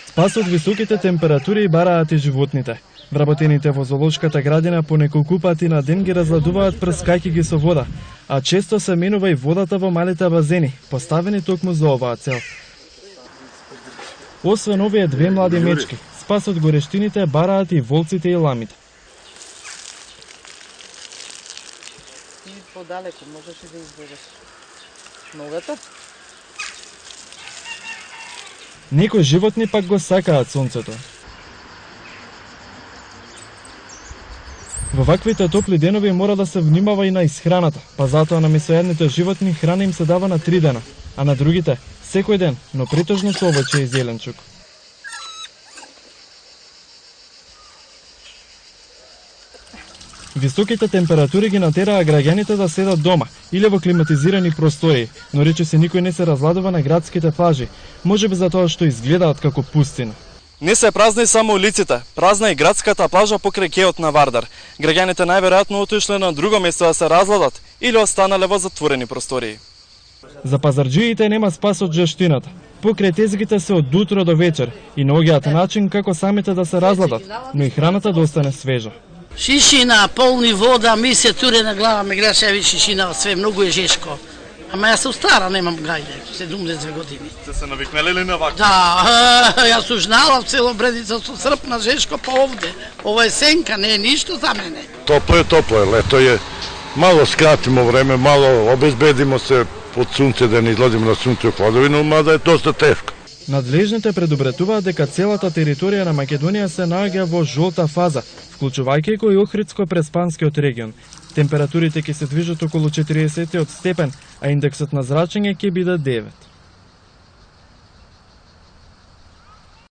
Спас од високите температури бараат и животните. Вработените во зоолошката градина по неколку пати на ден ги разладуваат прскајќи ги со вода, а често се менува и водата во малите базени, поставени токму за оваа цел. Освен овие две млади мечки, спас од горештините бараат и волците и ламите. И подалеку можеш и да излезеш ногата. Некои животни пак го сакаат сонцето. Во ваквите топли денови мора да се внимава и на исхраната, па затоа на месоедните животни храна им се дава на 3 дена, а на другите секој ден, но претежно со овоќе и зеленчук. Високите температури ги натераа граѓаните да седат дома или во климатизирани простории, но речиси никој не се разладува на градските плажи, можеби затоа што изгледаат како пустина. Не се празни само улиците, празна и градската плажа покрај кеот на Вардар. Граѓаните најверојатно отишле на друго место да се разладат или останале во затворени простории. За пазарџиите нема спас од жештината. Покрај тезгите се од утро до вечер и наоѓаат начин како самите да се разладат, но и храната да остане свежа. Шишина, полни вода, ми се туре на глава, ме гледаше ви шишина, све многу е жешко. Ама јас сум стара, немам гајде, 72 години. Сте се навикнале ли на вакво? Да, јас сум жнала в цело Бредица со српна жешко па овде. Ова е сенка, не е ништо за мене. Топло е, лето е. Мало скратимо време, мало обезбедимо се под сунце да не излазимо на сунце хладовина, мада е доста тешко. Надлежните предупредуваат дека целата територија на Македонија се наоѓа во жолта фаза, вклучувајќи го и Охридско-Преспанскиот регион. Температурите ќе се движат околу 40 степен, а индексот на зрачење ќе биде 9.